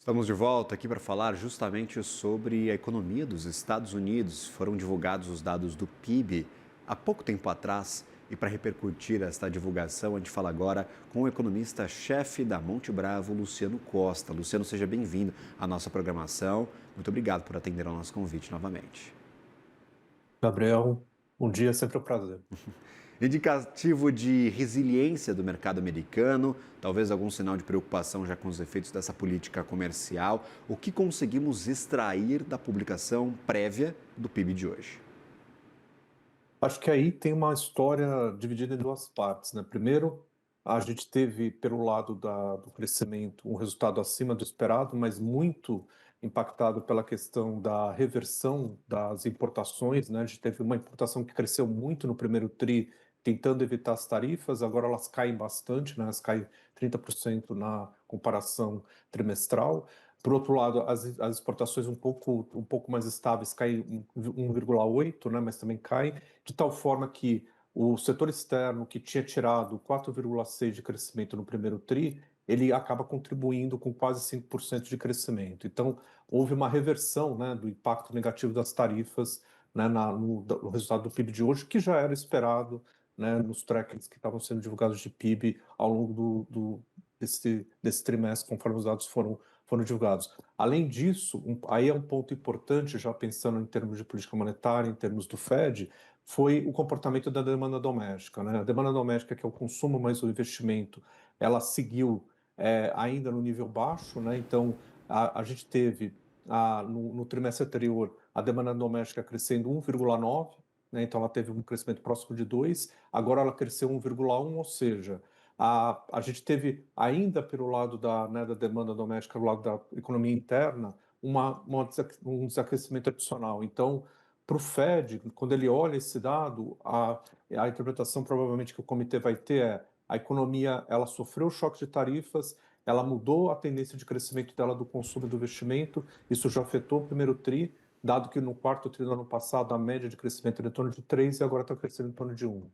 Estamos de volta aqui para falar justamente sobre a economia dos Estados Unidos. Foram divulgados os dados do PIB há pouco tempo atrás e para repercutir esta divulgação, a gente fala agora com o economista-chefe da Monte Bravo, Luciano Costa. Luciano, seja bem-vindo à nossa programação. Muito obrigado por atender ao nosso convite novamente. Gabriel, um dia é sempre um prazer. Indicativo de resiliência do mercado americano, talvez algum sinal de preocupação já com os efeitos dessa política comercial. O que conseguimos extrair da publicação prévia do PIB de hoje? Acho que aí tem uma história dividida em duas partes, né? Primeiro, a gente teve, pelo lado do crescimento, um resultado acima do esperado, mas muito impactado pela questão da reversão das importações, né? A gente teve uma importação que cresceu muito no primeiro tri, tentando evitar as tarifas, agora elas caem bastante, né? Elas caem 30% na comparação trimestral. Por outro lado, as exportações um pouco mais estáveis caem 1,8, né? Mas também caem de tal forma que o setor externo, que tinha tirado 4,6% de crescimento no primeiro TRI, ele acaba contribuindo com quase 5% de crescimento. Então, houve uma reversão, né, do impacto negativo das tarifas, né, no resultado do PIB de hoje, que já era esperado, né, nos trackings que estavam sendo divulgados de PIB ao longo desse trimestre, conforme os dados foram divulgados. Além disso, aí é um ponto importante, já pensando em termos de política monetária, em termos do Fed, foi o comportamento da demanda doméstica, né? A demanda doméstica, que é o consumo mais o investimento, ela seguiu ainda no nível baixo, né? Então, a gente teve no trimestre anterior a demanda doméstica crescendo 1,9, né? Então ela teve um crescimento próximo de 2, agora ela cresceu 1,1, ou seja, a gente teve ainda pelo lado da demanda doméstica, do lado da economia interna, um desaquecimento adicional. Então, para o Fed, quando ele olha esse dado, a interpretação provavelmente que o comitê vai ter é: a economia ela sofreu choque de tarifas, ela mudou a tendência de crescimento dela do consumo e do investimento, isso já afetou o primeiro TRI, dado que no quarto TRI do ano passado a média de crescimento era em torno de 3 e agora está crescendo em torno de 1. Agora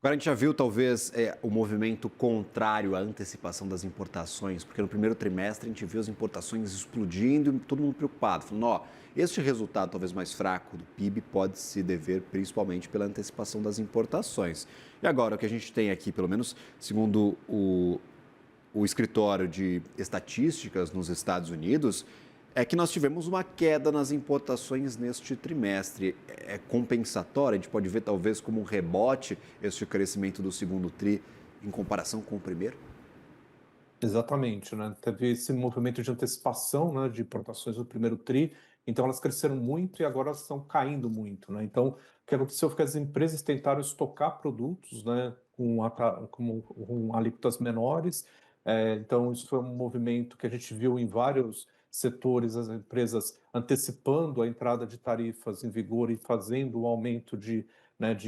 a gente já viu talvez o movimento contrário à antecipação das importações, porque no primeiro trimestre a gente viu as importações explodindo e todo mundo preocupado, falando, ó, este resultado talvez mais fraco do PIB pode se dever principalmente pela antecipação das importações. E agora o que a gente tem aqui, pelo menos segundo o escritório de estatísticas nos Estados Unidos, é que nós tivemos uma queda nas importações neste trimestre. É compensatório? A gente pode ver talvez como um rebote este crescimento do segundo tri em comparação com o primeiro? Exatamente, né? Teve esse movimento de antecipação, né, de importações do primeiro TRI, então elas cresceram muito e agora elas estão caindo muito, né? Então, o que aconteceu foi que as empresas tentaram estocar produtos, né, com alíquotas menores. Então, isso foi um movimento que a gente viu em vários setores, as empresas antecipando a entrada de tarifas em vigor e fazendo o aumento de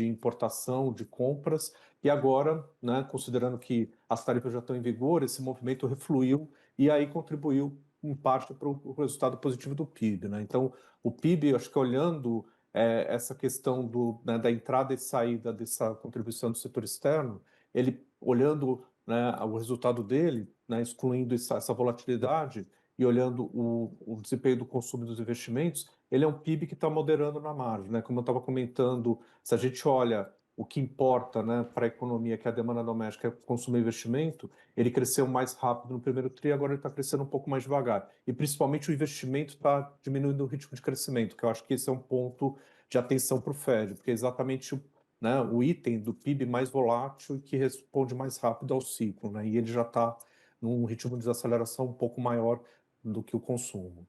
importação, de compras. E agora, né, considerando que as tarifas já estão em vigor, esse movimento refluiu e aí contribuiu em parte para o resultado positivo do PIB, né? Então, o PIB, acho que olhando essa questão né, da entrada e saída dessa contribuição do setor externo, ele olhando, né, o resultado dele, né, excluindo essa volatilidade e olhando o desempenho do consumo e dos investimentos, ele é um PIB que está moderando na margem, né? Como eu estava comentando, se a gente olha o que importa, né, para a economia, que é a demanda doméstica, é consumo e investimento, ele cresceu mais rápido no primeiro tri, agora ele está crescendo um pouco mais devagar. E principalmente o investimento está diminuindo o ritmo de crescimento, que eu acho que esse é um ponto de atenção para o Fed, porque é exatamente né, o item do PIB mais volátil e que responde mais rápido ao ciclo, né, e ele já está num ritmo de desaceleração um pouco maior do que o consumo.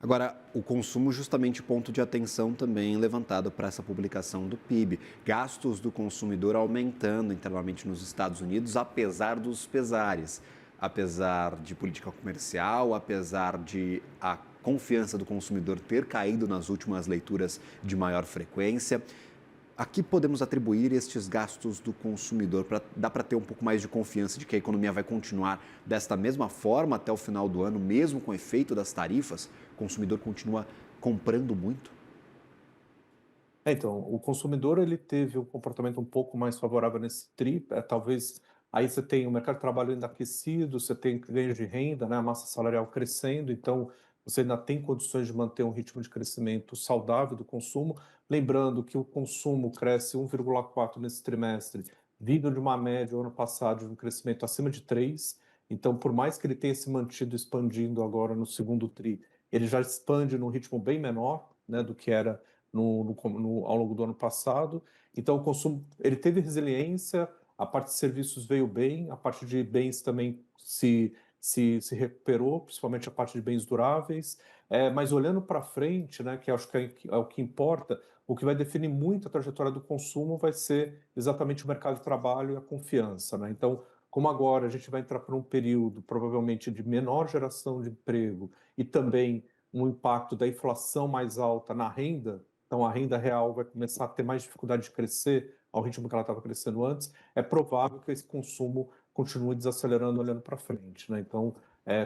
Agora, o consumo, justamente ponto de atenção também levantado para essa publicação do PIB. Gastos do consumidor aumentando internamente nos Estados Unidos, apesar dos pesares. Apesar de política comercial, apesar de a confiança do consumidor ter caído nas últimas leituras de maior frequência. A que podemos atribuir estes gastos do consumidor? Dá para ter um pouco mais de confiança de que a economia vai continuar desta mesma forma até o final do ano, mesmo com o efeito das tarifas? O consumidor continua comprando muito? Então, o consumidor ele teve um comportamento um pouco mais favorável nesse TRI, talvez Aí você tem o mercado de trabalho ainda aquecido, você tem ganhos de renda, né, a massa salarial crescendo, então você ainda tem condições de manter um ritmo de crescimento saudável do consumo. Lembrando que o consumo cresce 1,4 nesse trimestre, vindo de uma média ano passado de um crescimento acima de 3. Então, por mais que ele tenha se mantido expandindo agora no segundo tri, ele já expande num ritmo bem menor, né, do que era ao longo do ano passado. Então, o consumo ele teve resiliência, a parte de serviços veio bem, a parte de bens também se recuperou, principalmente a parte de bens duráveis. Mas olhando para frente, né, que acho que é o que importa, o que vai definir muito a trajetória do consumo vai ser exatamente o mercado de trabalho e a confiança, né? Então, como agora a gente vai entrar por um período provavelmente de menor geração de emprego e também um impacto da inflação mais alta na renda, então a renda real vai começar a ter mais dificuldade de crescer ao ritmo que ela estava crescendo antes, é provável que esse consumo continue desacelerando olhando para frente, né? Então,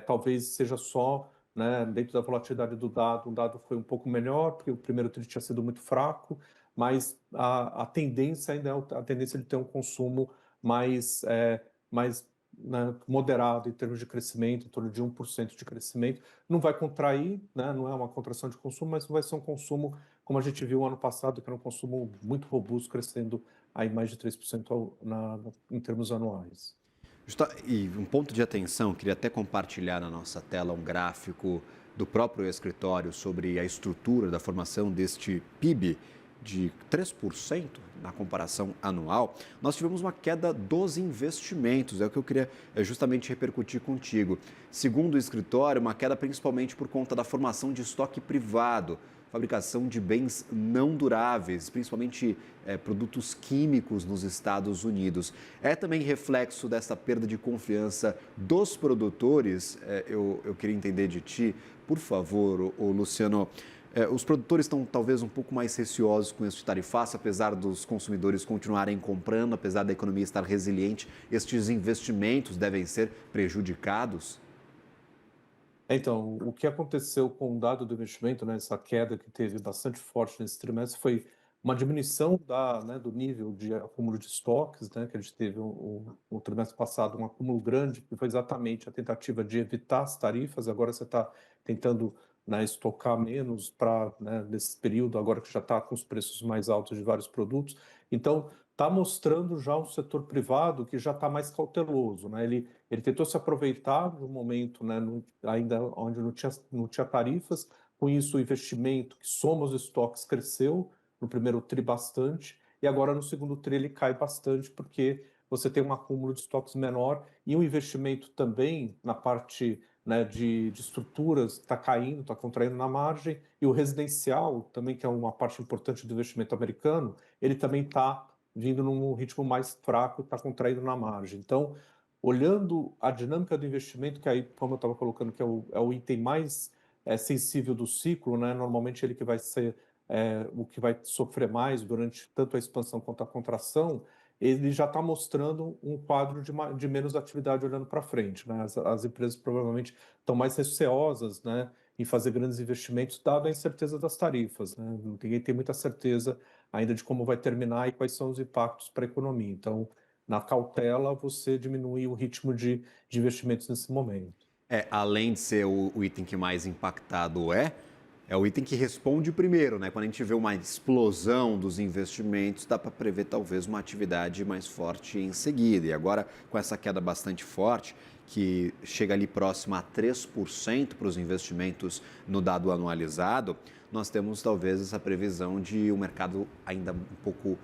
talvez seja só, né, dentro da volatilidade do dado, um dado foi um pouco melhor, porque o primeiro tri tinha sido muito fraco, mas a tendência ainda é a tendência de ter um consumo mais né, moderado em termos de crescimento, em torno de 1% de crescimento. Não vai contrair, né, não é uma contração de consumo, mas não vai ser um consumo como a gente viu ano passado, que era um consumo muito robusto, crescendo aí mais de 3% em termos anuais. E um ponto de atenção, queria até compartilhar na nossa tela um gráfico do próprio escritório sobre a estrutura da formação deste PIB de 3% na comparação anual. Nós tivemos uma queda dos investimentos, é o que eu queria justamente repercutir contigo. Segundo o escritório, uma queda principalmente por conta da formação de estoque privado, fabricação de bens não duráveis, principalmente produtos químicos nos Estados Unidos. É também reflexo dessa perda de confiança dos produtores? Eu queria entender de ti, por favor, Luciano. Os produtores estão talvez um pouco mais receosos com este tarifaço, apesar dos consumidores continuarem comprando, apesar da economia estar resiliente, estes investimentos devem ser prejudicados? Então, o que aconteceu com o dado do investimento, né, essa queda que teve bastante forte nesse trimestre, foi uma diminuição do nível de acúmulo de estoques, né, que a gente teve o trimestre passado, um acúmulo grande, que foi exatamente a tentativa de evitar as tarifas. Agora você está tentando, né, estocar menos para, né, nesse período, agora que já está com os preços mais altos de vários produtos. Então, está mostrando já um setor privado que já está mais cauteloso, né? Ele tentou se aproveitar do momento, né, ainda onde não tinha tarifas. Com isso, o investimento que soma os estoques cresceu no primeiro tri bastante, e agora no segundo tri ele cai bastante, porque você tem um acúmulo de estoques menor e o investimento também na parte, né, de estruturas está caindo, está contraindo na margem, e o residencial também, que é uma parte importante do investimento americano, ele também está vindo num ritmo mais fraco, está contraindo na margem. Então, olhando a dinâmica do investimento, que aí, como eu estava colocando, que é o item mais sensível do ciclo, né? Normalmente ele que vai ser o que vai sofrer mais durante tanto a expansão quanto a contração, ele já está mostrando um quadro de menos atividade olhando para frente, né? As empresas provavelmente estão mais receosas, né, em fazer grandes investimentos, dado a incerteza das tarifas, né? Ninguém tem muita certeza ainda de como vai terminar e quais são os impactos para a economia. Então, na cautela, você diminui o ritmo de investimentos nesse momento. Além de ser o item que mais impactado é o item que responde primeiro, né? Quando a gente vê uma explosão dos investimentos, dá para prever talvez uma atividade mais forte em seguida. E agora, com essa queda bastante forte, que chega ali próxima a 3% para os investimentos no dado anualizado, nós temos talvez essa previsão de um mercado ainda um pouco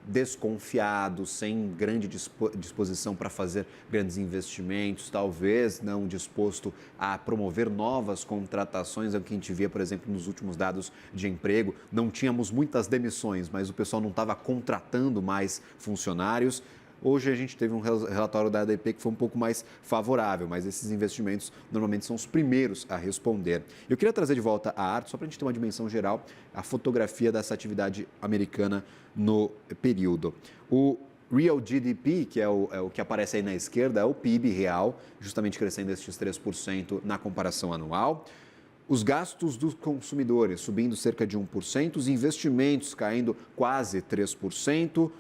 desconfiado, sem grande disposição para fazer grandes investimentos, talvez não disposto a promover novas contratações, é o que a gente via, por exemplo, nos últimos dados de emprego. Não tínhamos muitas demissões, mas o pessoal não estava contratando mais funcionários. Hoje a gente teve um relatório da ADP que foi um pouco mais favorável, mas esses investimentos normalmente são os primeiros a responder. Eu queria trazer de volta a arte, só para a gente ter uma dimensão geral, a fotografia dessa atividade americana no período. O Real GDP, que é o que aparece aí na esquerda, é o PIB real, justamente crescendo estes 3% na comparação anual. Os gastos dos consumidores subindo cerca de 1%, os investimentos caindo quase 3%.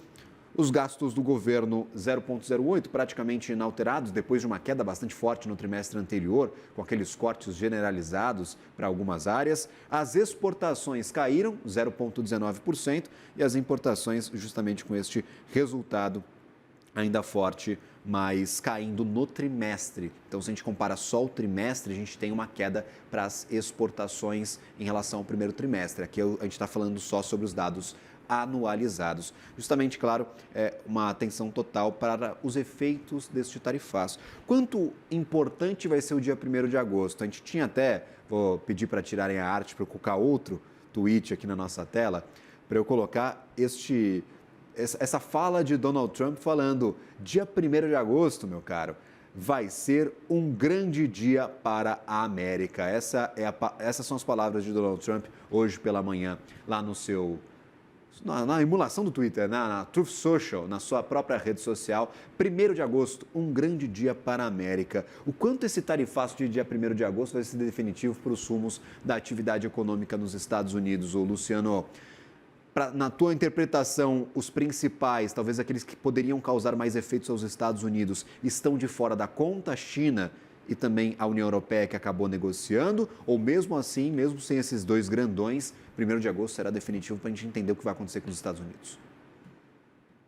Os gastos do governo 0,08, praticamente inalterados, depois de uma queda bastante forte no trimestre anterior, com aqueles cortes generalizados para algumas áreas. As exportações caíram 0,19% e as importações justamente com este resultado ainda forte, mas caindo no trimestre. Então, se a gente compara só o trimestre, a gente tem uma queda para as exportações em relação ao primeiro trimestre. Aqui a gente está falando só sobre os dados anualizados. Justamente, claro, uma atenção total para os efeitos deste tarifaço. Quanto importante vai ser o dia 1º de agosto? A gente tinha até, vou pedir para tirarem a arte para eu colocar outro tweet aqui na nossa tela, para eu colocar essa fala de Donald Trump falando: dia 1º de agosto, meu caro, vai ser um grande dia para a América. Essas são as palavras de Donald Trump hoje pela manhã, lá no seu... Na emulação do Twitter, na Truth Social, na sua própria rede social. 1º de agosto, um grande dia para a América. O quanto esse tarifaço de dia 1º de agosto vai ser definitivo para os rumos da atividade econômica nos Estados Unidos, ô Luciano? Na tua interpretação, os principais, talvez aqueles que poderiam causar mais efeitos aos Estados Unidos, estão de fora da conta? A China e também a União Europeia, que acabou negociando? Ou mesmo assim, mesmo sem esses dois grandões, 1º de agosto será definitivo para a gente entender o que vai acontecer com os Estados Unidos?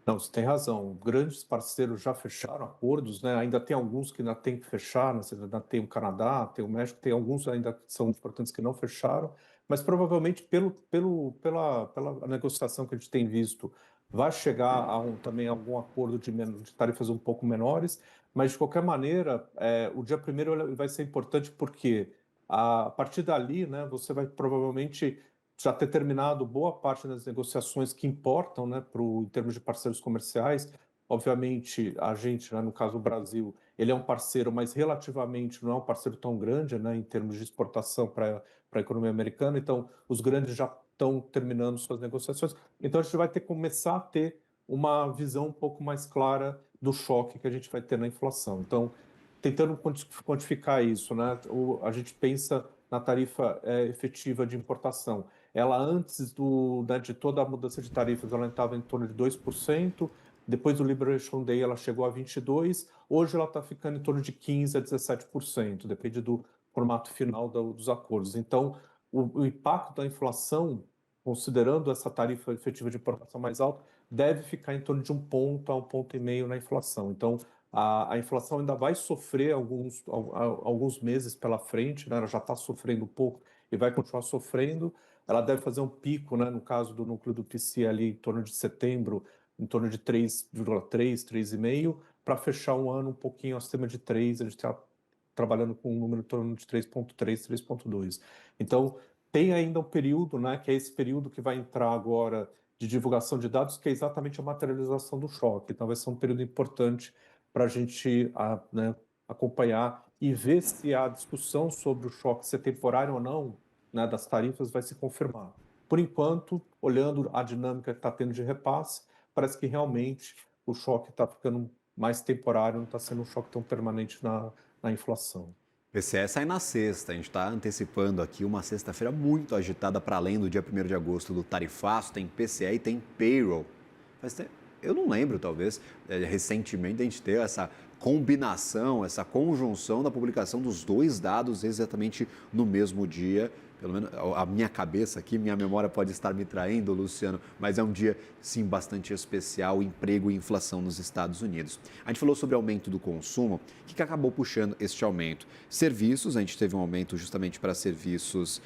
Não, você tem razão. Grandes parceiros já fecharam acordos, né? Ainda tem alguns que ainda tem que fechar, né? Você ainda tem o Canadá, tem o México, tem alguns ainda que são importantes que não fecharam, mas provavelmente pela negociação que a gente tem visto, vai chegar também algum acordo de tarifas um pouco menores, mas de qualquer maneira, o dia 1º ele vai ser importante porque a partir dali, né, você vai provavelmente já ter terminado boa parte das negociações que importam, né, em termos de parceiros comerciais. Obviamente, a gente, né, no caso do Brasil, ele é um parceiro, mas relativamente não é um parceiro tão grande, né, em termos de exportação para a economia americana. Então, os grandes já estão terminando suas negociações. Então, a gente vai ter que começar a ter uma visão um pouco mais clara do choque que a gente vai ter na inflação. Então, tentando quantificar isso, né, a gente pensa na tarifa efetiva de importação. Ela, antes de toda a mudança de tarifas, ela estava em torno de 2%. Depois do Liberation Day, ela chegou a 22%. Hoje, ela está ficando em torno de 15% a 17%, depende do formato final dos acordos. Então, o impacto da inflação, considerando essa tarifa efetiva de importação mais alta, deve ficar em torno de 1 ponto a 1,5 ponto na inflação. Então, a inflação ainda vai sofrer alguns meses pela frente, né? Ela já está sofrendo um pouco e vai continuar sofrendo. Ela deve fazer um pico, né, no caso do núcleo do PCE ali em torno de setembro, em torno de 3,3, 3,5, para fechar um ano um pouquinho acima de 3, a gente está trabalhando com um número em torno de 3,3, 3,2. Então, tem ainda um período, né, que é esse período que vai entrar agora de divulgação de dados, que é exatamente a materialização do choque. Então, vai ser um período importante para a gente né, acompanhar e ver se a discussão sobre o choque ser temporário ou não, né, das tarifas, vai se confirmar. Por enquanto, olhando a dinâmica que está tendo de repasse, parece que realmente o choque está ficando mais temporário, não está sendo um choque tão permanente na inflação. PCE sai na sexta, a gente está antecipando aqui uma sexta-feira muito agitada para além do dia 1º de agosto do tarifaço, tem PCE e tem payroll. Eu não lembro, talvez, recentemente a gente ter essa combinação, essa conjunção da publicação dos dois dados exatamente no mesmo dia. Pelo menos a minha cabeça aqui, minha memória pode estar me traindo, Luciano, mas é um dia, sim, bastante especial, emprego e inflação nos Estados Unidos. A gente falou sobre aumento do consumo, o que acabou puxando este aumento? Serviços, a gente teve um aumento justamente para serviços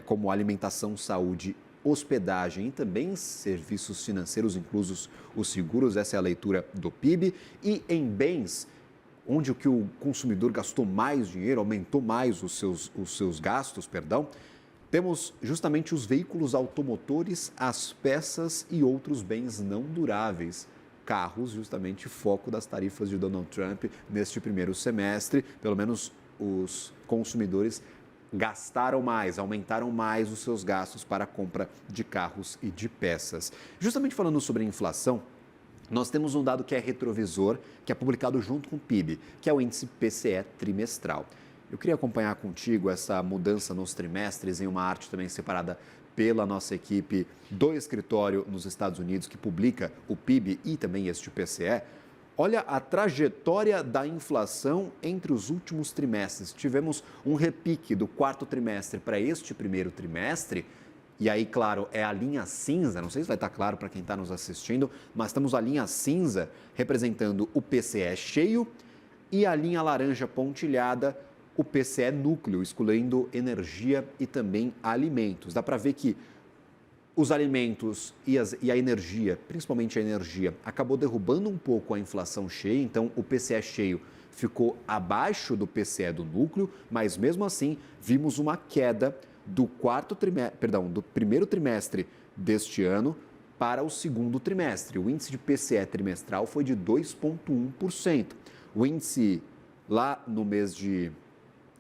como alimentação, saúde, hospedagem e também serviços financeiros, inclusos os seguros, essa é a leitura do PIB, e em bens, onde o consumidor gastou mais dinheiro, aumentou mais os seus gastos, temos justamente os veículos automotores, as peças e outros bens não duráveis. Carros, justamente foco das tarifas de Donald Trump neste primeiro semestre, pelo menos os consumidores gastaram mais, aumentaram mais os seus gastos para a compra de carros e de peças. Justamente falando sobre a inflação, nós temos um dado que é retrovisor, que é publicado junto com o PIB, que é o índice PCE trimestral. Eu queria acompanhar contigo essa mudança nos trimestres em uma arte também separada pela nossa equipe do escritório nos Estados Unidos, que publica o PIB e também este PCE, olha a trajetória da inflação entre os últimos trimestres. Tivemos um repique do quarto trimestre para este primeiro trimestre. E aí, claro, é a linha cinza, não sei se vai estar claro para quem está nos assistindo, mas estamos a linha cinza representando o PCE cheio e a linha laranja pontilhada, o PCE núcleo, excluindo energia e também alimentos. Dá para ver que os alimentos e a energia, principalmente a energia, acabou derrubando um pouco a inflação cheia, então o PCE cheio ficou abaixo do PCE do núcleo, mas mesmo assim vimos uma queda do primeiro trimestre deste ano para o segundo trimestre. O índice de PCE trimestral foi de 2,1%. O índice lá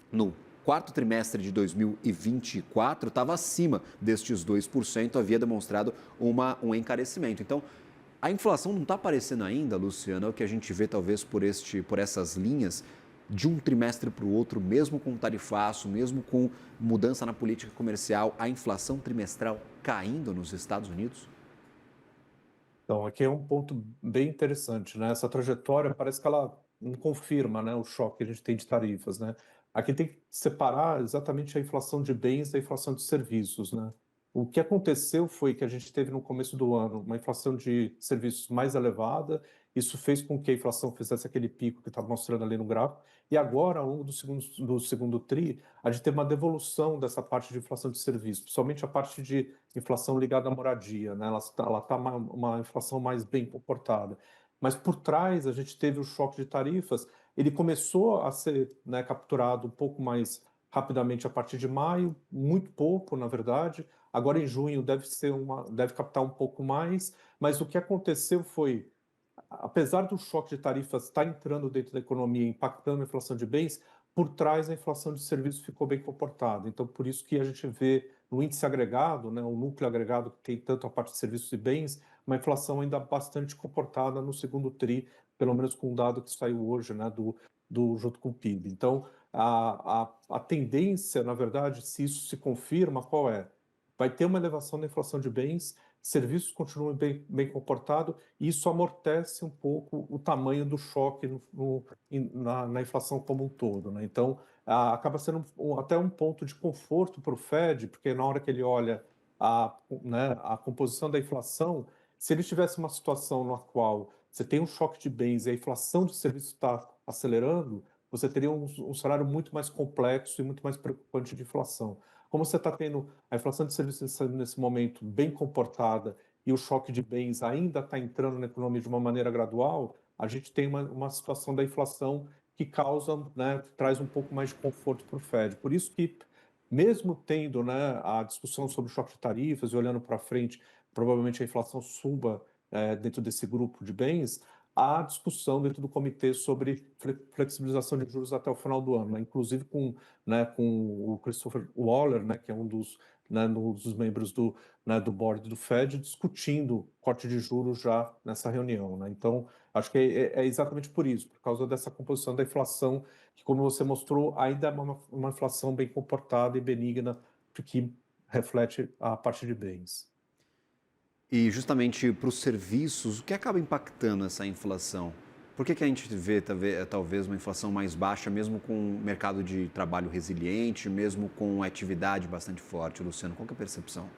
no quarto trimestre de 2024 estava acima destes 2%, havia demonstrado um encarecimento. Então, a inflação não está aparecendo ainda, Luciano, é o que a gente vê talvez por essas linhas, de um trimestre para o outro, mesmo com tarifaço, mesmo com mudança na política comercial, a inflação trimestral caindo nos Estados Unidos? Então, aqui é um ponto bem interessante, né? Essa trajetória parece que ela não confirma, né, o choque que a gente tem de tarifas, né? Aqui tem que separar exatamente a inflação de bens da inflação de serviços, né? O que aconteceu foi que a gente teve no começo do ano uma inflação de serviços mais elevada, isso fez com que a inflação fizesse aquele pico que está mostrando ali no gráfico, e agora, ao longo do segundo TRI, a gente teve uma devolução dessa parte de inflação de serviços, principalmente a parte de inflação ligada à moradia, né? Ela tá uma inflação mais bem comportada. Mas por trás a gente teve o choque de tarifas, ele começou a ser, né, capturado um pouco mais rapidamente a partir de maio, muito pouco, na verdade. Agora em junho deve captar um pouco mais, mas o que aconteceu foi, apesar do choque de tarifas estar entrando dentro da economia, impactando a inflação de bens, por trás a inflação de serviços ficou bem comportada. Então, por isso que a gente vê no índice agregado, né, o núcleo agregado que tem tanto a parte de serviços e bens, uma inflação ainda bastante comportada no segundo TRI, pelo menos com o dado que saiu hoje, né, junto com o PIB. Então, a tendência, na verdade, se isso se confirma, qual é? Vai ter uma elevação da inflação de bens, serviços continuam bem comportados, e isso amortece um pouco o tamanho do choque na inflação como um todo, né? Então, acaba sendo até um ponto de conforto para o Fed, porque na hora que ele olha né, a composição da inflação, se ele tivesse uma situação na qual você tem um choque de bens e a inflação de serviços está acelerando, você teria um cenário muito mais complexo e muito mais preocupante de inflação. Como você está tendo a inflação de serviços nesse momento bem comportada e o choque de bens ainda está entrando na economia de uma maneira gradual, a gente tem uma situação da inflação que causa, né, traz um pouco mais de conforto para o Fed. Por isso que, mesmo tendo, né, a discussão sobre o choque de tarifas e olhando para frente, provavelmente a inflação suba dentro desse grupo de bens, há discussão dentro do comitê sobre flexibilização de juros até o final do ano, né? Inclusive com o Christopher Waller, né, que é um dos membros do board do Fed, discutindo corte de juros já nessa reunião, né? Então, acho que é exatamente por isso, por causa dessa composição da inflação, que, como você mostrou, ainda é uma inflação bem comportada e benigna, que reflete a parte de bens. E justamente para os serviços, o que acaba impactando essa inflação? Por que a gente vê talvez uma inflação mais baixa, mesmo com um mercado de trabalho resiliente, mesmo com atividade bastante forte, Luciano? Qual que é a percepção?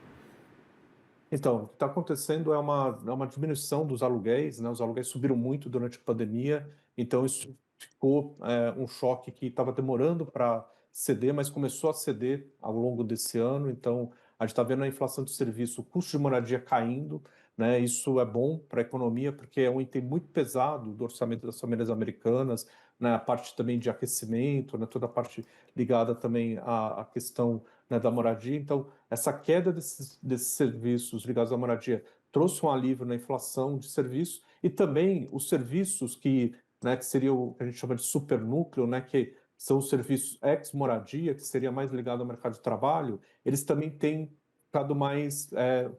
Então, o que está acontecendo é uma diminuição dos aluguéis, né? Os aluguéis subiram muito durante a pandemia, então isso ficou um choque que estava demorando para ceder, mas começou a ceder ao longo desse ano. Então, a gente está vendo a inflação de serviço, o custo de moradia caindo, né? Isso é bom para a economia, porque é um item muito pesado do orçamento das famílias americanas, né? A parte também de aquecimento, né? Toda a parte ligada também à questão, né, da moradia. Então, essa queda desses serviços ligados à moradia trouxe um alívio na inflação de serviços e também os serviços né, que seria o que a gente chama de supernúcleo, né, que são os serviços ex-moradia, que seria mais ligado ao mercado de trabalho, eles também têm ficado mais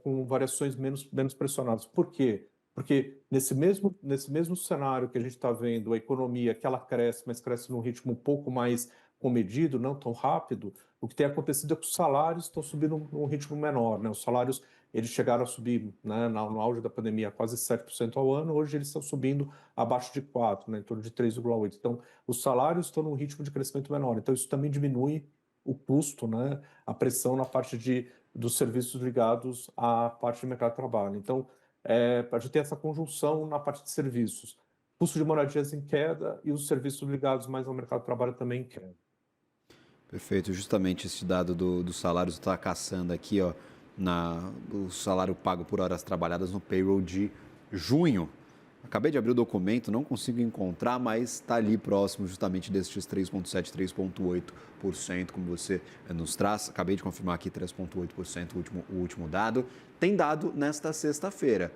com variações menos pressionadas. Por quê? Porque nesse mesmo cenário que a gente está vendo, a economia que ela cresce, mas cresce num ritmo um pouco mais comedido, não tão rápido, o que tem acontecido é que os salários estão subindo num ritmo menor, né? Os salários, eles chegaram a subir, né, no auge da pandemia, quase 7% ao ano, hoje eles estão subindo abaixo de 4, né, em torno de 3,8. Então, os salários estão num ritmo de crescimento menor, então isso também diminui o custo, né, a pressão na parte dos serviços ligados à parte do mercado de trabalho. Então, a gente tem essa conjunção na parte de serviços. Custo de moradias em queda e os serviços ligados mais ao mercado de trabalho também em queda. Perfeito, justamente esse dado dos salários está caçando aqui, ó, o salário pago por horas trabalhadas no payroll de junho. Acabei de abrir o documento, não consigo encontrar, mas está ali próximo justamente destes 3,7%, 3,8%, como você nos traz. Acabei de confirmar aqui 3,8% o último dado. Tem dado nesta sexta-feira.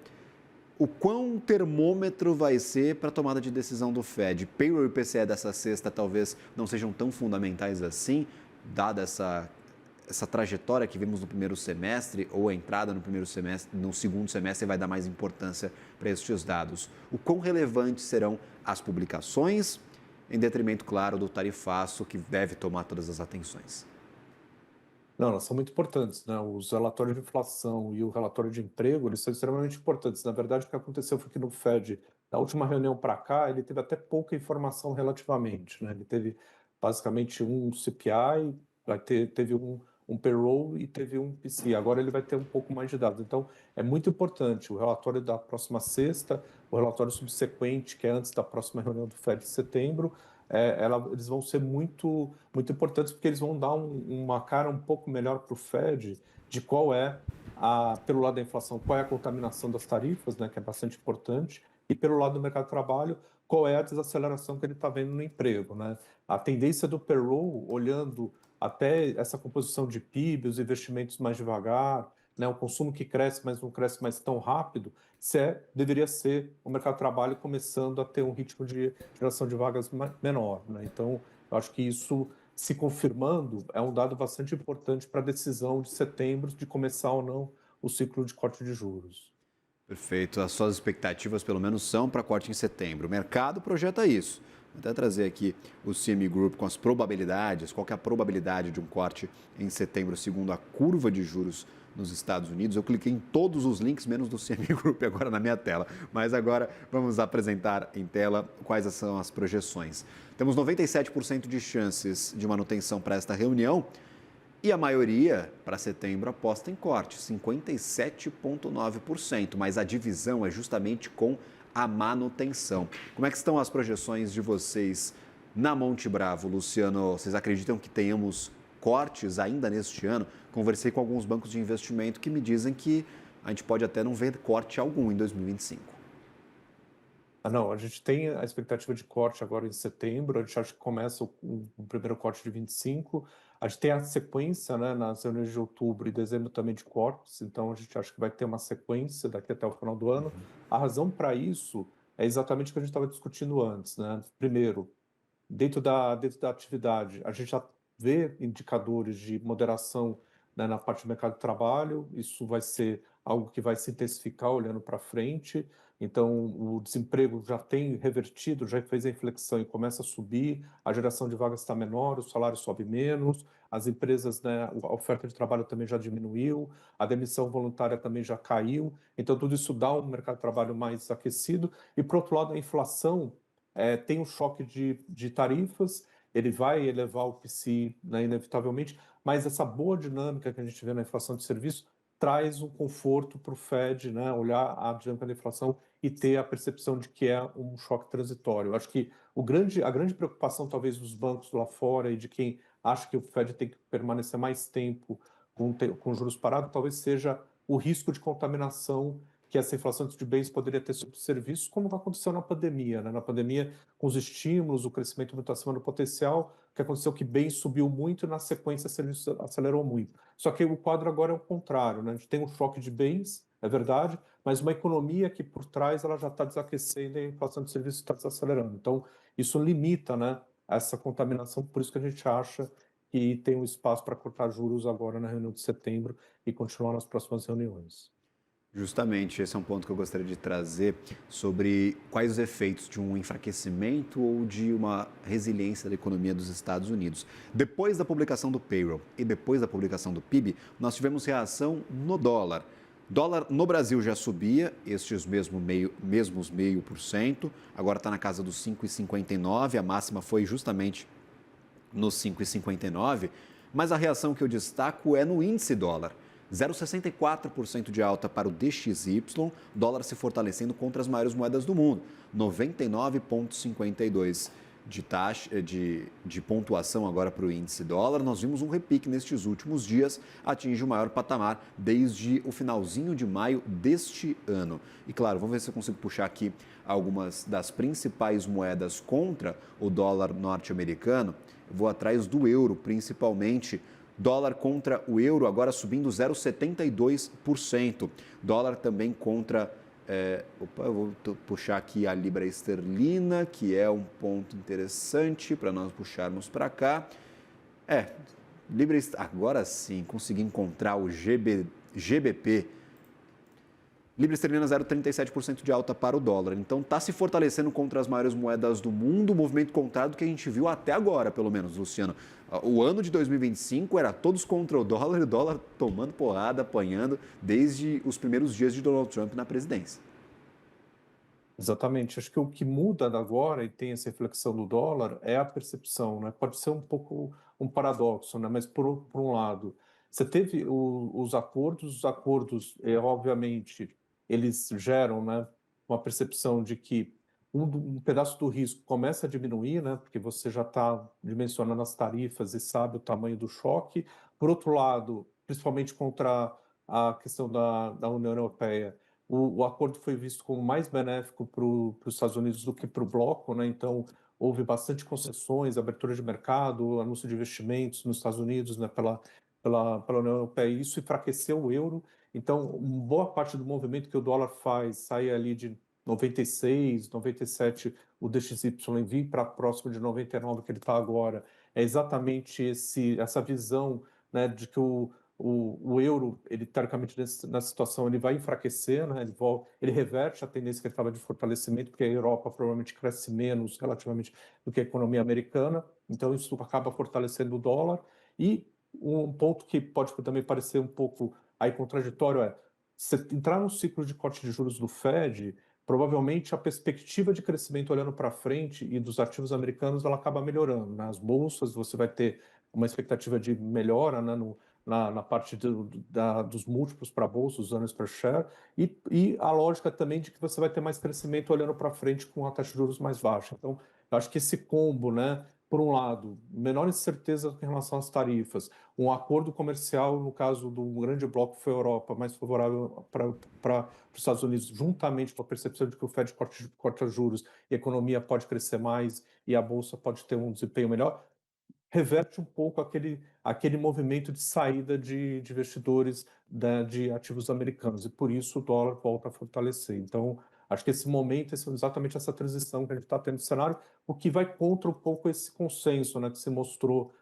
O quão termômetro vai ser para a tomada de decisão do Fed? Payroll e IPCE dessa sexta talvez não sejam tão fundamentais assim, dada essa trajetória que vimos no primeiro semestre, ou a entrada no primeiro semestre, no segundo semestre vai dar mais importância para estes dados. O quão relevantes serão as publicações, em detrimento, claro, do tarifaço, que deve tomar todas as atenções? Não, elas são muito importantes, né? Os relatórios de inflação e o relatório de emprego, eles são extremamente importantes. Na verdade, o que aconteceu foi que no Fed, da última reunião para cá, ele teve até pouca informação relativamente, né? Ele teve basicamente um CPI, teve um payroll e teve um PCE. Agora ele vai ter um pouco mais de dados. Então, é muito importante o relatório da próxima sexta, o relatório subsequente, que é antes da próxima reunião do Fed de setembro, eles vão ser muito importantes porque eles vão dar uma cara um pouco melhor para o Fed de qual é pelo lado da inflação, qual é a contaminação das tarifas, né, que é bastante importante, e pelo lado do mercado de trabalho, qual é a desaceleração que ele está vendo no emprego, né? A tendência do payroll, olhando até essa composição de PIB, os investimentos mais devagar, né, o consumo que cresce, mas não cresce mais tão rápido, deveria ser o mercado de trabalho começando a ter um ritmo de geração de vagas menor, né? Então, eu acho que isso, se confirmando, é um dado bastante importante para a decisão de setembro de começar ou não o ciclo de corte de juros. Perfeito. As suas expectativas, pelo menos, são para corte em setembro. O mercado projeta isso. Vou até trazer aqui o CME Group com as probabilidades. Qual que é a probabilidade de um corte em setembro, segundo a curva de juros nos Estados Unidos? Eu cliquei em todos os links, menos do CME Group agora na minha tela. Mas agora vamos apresentar em tela quais são as projeções. Temos 97% de chances de manutenção para esta reunião. E a maioria, para setembro, aposta em corte, 57,9%, mas a divisão é justamente com a manutenção. Como é que estão as projeções de vocês na Monte Bravo, Luciano? Vocês acreditam que tenhamos cortes ainda neste ano? Conversei com alguns bancos de investimento que me dizem que a gente pode até não ver corte algum em 2025. Não, a gente tem a expectativa de corte agora em setembro, a gente acha que começa o primeiro corte de 25, a gente tem a sequência, né, nas reuniões de outubro e dezembro também de cortes, então a gente acha que vai ter uma sequência daqui até o final do ano. A razão para isso é exatamente o que a gente estava discutindo antes, né? Primeiro, dentro da atividade, a gente já vê indicadores de moderação, né, na parte do mercado de trabalho, isso vai ser algo que vai se intensificar olhando para frente, então o desemprego já tem revertido, já fez a inflexão e começa a subir, a geração de vagas está menor, o salário sobe menos, as empresas, né, a oferta de trabalho também já diminuiu, a demissão voluntária também já caiu, então tudo isso dá um mercado de trabalho mais aquecido, e por outro lado a inflação tem um choque de tarifas, ele vai elevar o PCI, né, inevitavelmente, mas essa boa dinâmica que a gente vê na inflação de serviços traz um conforto para o Fed, né, olhar a dinâmica da inflação e ter a percepção de que é um choque transitório. Eu acho que a grande preocupação, talvez, dos bancos lá fora e de quem acha que o Fed tem que permanecer mais tempo com juros parados, talvez seja o risco de contaminação que essa inflação de bens poderia ter sobre serviços, como aconteceu na pandemia, né? Na pandemia, com os estímulos, o crescimento muito acima do potencial, o que aconteceu é que bens subiu muito e, na sequência, serviços acelerou muito. Só que o quadro agora é o contrário, né? A gente tem um choque de bens, é verdade, mas uma economia que, por trás, ela já está desaquecendo e a inflação de serviços está desacelerando. Então, isso limita, né, essa contaminação, por isso que a gente acha que tem um espaço para cortar juros agora na reunião de setembro e continuar nas próximas reuniões. Justamente, esse é um ponto que eu gostaria de trazer sobre quais os efeitos de um enfraquecimento ou de uma resiliência da economia dos Estados Unidos. Depois da publicação do payroll e depois da publicação do PIB, nós tivemos reação no dólar. Dólar no Brasil já subia, estes mesmos 0,5%, agora está na casa dos 5,59, a máxima foi justamente nos 5,59, mas a reação que eu destaco é no índice dólar. 0,64% de alta para o DXY, dólar se fortalecendo contra as maiores moedas do mundo. 99,52 de taxa de pontuação agora para o índice dólar. Nós vimos um repique nestes últimos dias, atinge o maior patamar desde o finalzinho de maio deste ano. E claro, vamos ver se eu consigo puxar aqui algumas das principais moedas contra o dólar norte-americano. Vou atrás do euro, principalmente. Dólar contra o euro agora subindo 0,72%. Dólar também contra. Eu vou puxar aqui a libra esterlina, que é um ponto interessante para nós puxarmos para cá. Agora sim, consegui encontrar o GBP. Libra esterlina 0,37% de alta para o dólar. Então está se fortalecendo contra as maiores moedas do mundo, o movimento contrário do que a gente viu até agora, pelo menos, Luciano. O ano de 2025 era todos contra o dólar tomando porrada, apanhando, desde os primeiros dias de Donald Trump na presidência. Exatamente. Acho que o que muda agora e tem essa reflexão do dólar é a percepção, né? Pode ser um pouco um paradoxo, né? Mas por um lado, você teve os acordos, obviamente, eles geram, né, uma percepção de que um pedaço do risco começa a diminuir, né? Porque você já está dimensionando as tarifas e sabe o tamanho do choque. Por outro lado, principalmente contra a questão da União Europeia, o acordo foi visto como mais benéfico para os Estados Unidos do que para o bloco, né? Então, houve bastante concessões, abertura de mercado, anúncio de investimentos nos Estados Unidos, né, pela União Europeia, e isso enfraqueceu o euro. Então, boa parte do movimento que o dólar faz sai ali de 96, 97, o DXY vir para próximo de 99 que ele está agora. É exatamente essa visão, né, de que o euro, ele teoricamente nessa situação, ele vai enfraquecer, né? Ele reverte a tendência que ele estava de fortalecimento, porque a Europa provavelmente cresce menos relativamente do que a economia americana, então isso acaba fortalecendo o dólar. E um ponto que pode também parecer um pouco aí contraditório é, você entrar no ciclo de corte de juros do Fed, provavelmente a perspectiva de crescimento olhando para frente e dos ativos americanos, ela acaba melhorando. Nas bolsas, você vai ter uma expectativa de melhora, né, na parte dos múltiplos para a bolsa, os earnings per share, e a lógica também de que você vai ter mais crescimento olhando para frente com a taxa de juros mais baixa. Então, eu acho que esse combo, né, por um lado, menor incerteza em relação às tarifas, um acordo comercial, no caso do grande bloco foi a Europa, mais favorável para os Estados Unidos, juntamente com a percepção de que o Fed corta juros e a economia pode crescer mais e a bolsa pode ter um desempenho melhor, reverte um pouco aquele movimento de saída de investidores de ativos americanos, e por isso o dólar volta a fortalecer. Então, acho que esse momento é exatamente essa transição que a gente está tendo no cenário, o que vai contra um pouco esse consenso, né, que se mostrou,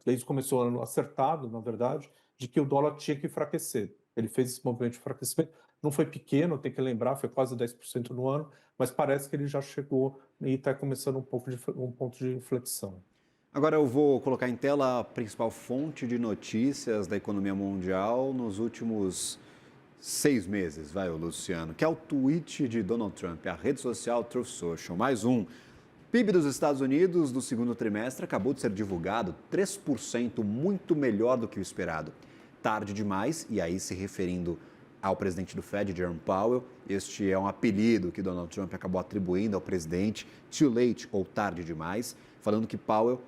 desde o começo do ano, acertado, na verdade, de que o dólar tinha que enfraquecer. Ele fez esse movimento de enfraquecimento, não foi pequeno, tem que lembrar, foi quase 10% no ano, mas parece que ele já chegou e está começando um ponto de inflexão. Agora eu vou colocar em tela a principal fonte de notícias da economia mundial nos últimos 6 meses, vai, Luciano, que é o tweet de Donald Trump, a rede social Truth Social. Mais um. PIB dos Estados Unidos do segundo trimestre acabou de ser divulgado, 3%, muito melhor do que o esperado. Tarde demais, e aí se referindo ao presidente do Fed, Jerome Powell, este é um apelido que Donald Trump acabou atribuindo ao presidente, too late ou tarde demais, falando que Powell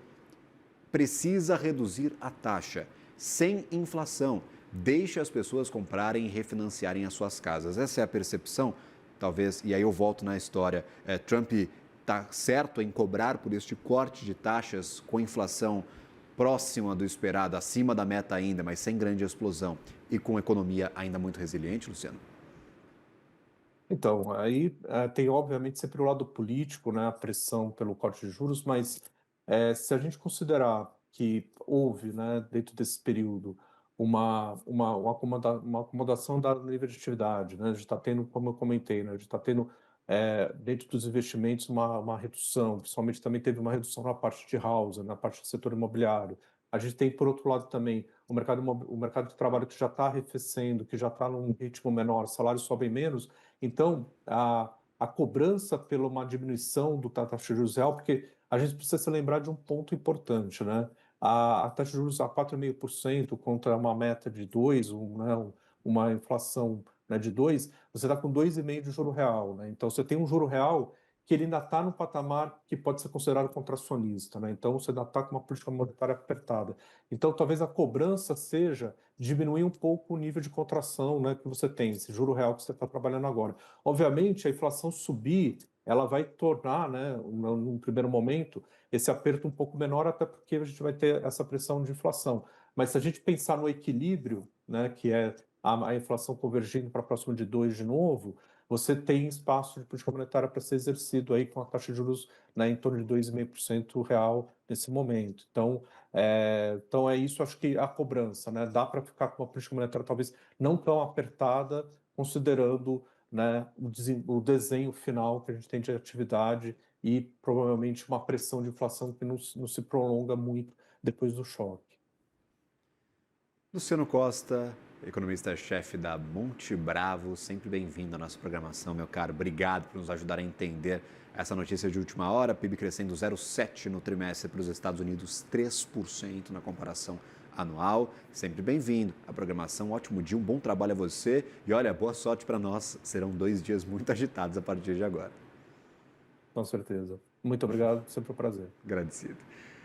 precisa reduzir a taxa, sem inflação. Deixe as pessoas comprarem e refinanciarem as suas casas. Essa é a percepção, talvez, e aí eu volto na história. Trump está certo em cobrar por este corte de taxas com inflação próxima do esperado, acima da meta ainda, mas sem grande explosão, e com economia ainda muito resiliente, Luciano? Então, aí tem obviamente sempre o lado político, né, a pressão pelo corte de juros, mas se a gente considerar que houve, né, dentro desse período, uma acomodação da nível de atividade, né? A gente está tendo, como eu comentei, né? A gente está tendo, dentro dos investimentos, uma redução, principalmente também teve uma redução na parte de housing, na parte do setor imobiliário. A gente tem, por outro lado, também o mercado de trabalho que já está arrefecendo, que já está num ritmo menor, salários sobem menos. Então, a cobrança pela uma diminuição do taxa de juros real, porque a gente precisa se lembrar de um ponto importante, né? A taxa de juros a 4,5% contra uma meta de 2, uma inflação, né, de 2, você está com 2,5% de juro real, né? Então, você tem um juro real que ele ainda está no patamar que pode ser considerado contracionista, né? Então, você ainda está com uma política monetária apertada. Então, talvez a cobrança seja diminuir um pouco o nível de contração, né, que você tem, esse juro real que você está trabalhando agora. Obviamente, a inflação subir, ela vai tornar, né, num primeiro momento, esse aperto um pouco menor, até porque a gente vai ter essa pressão de inflação. Mas se a gente pensar no equilíbrio, né, que é a inflação convergindo para próximo de 2 de novo, você tem espaço de política monetária para ser exercido aí com a taxa de juros, né, em torno de 2,5% real nesse momento. Então é isso, acho que a cobrança, né, dá para ficar com uma política monetária talvez não tão apertada, considerando, né, o desenho final que a gente tem de atividade e provavelmente uma pressão de inflação que não se prolonga muito depois do choque. Luciano Costa, economista-chefe da Monte Bravo, sempre bem-vindo à nossa programação, meu caro. Obrigado por nos ajudar a entender essa notícia de última hora. PIB crescendo 0,7% no trimestre para os Estados Unidos, 3% na comparação anual. Sempre bem-vindo à programação. Um ótimo dia, um bom trabalho a você. E olha, boa sorte para nós. Serão 2 dias muito agitados a partir de agora. Com certeza. Muito obrigado, sempre um prazer. Agradecido.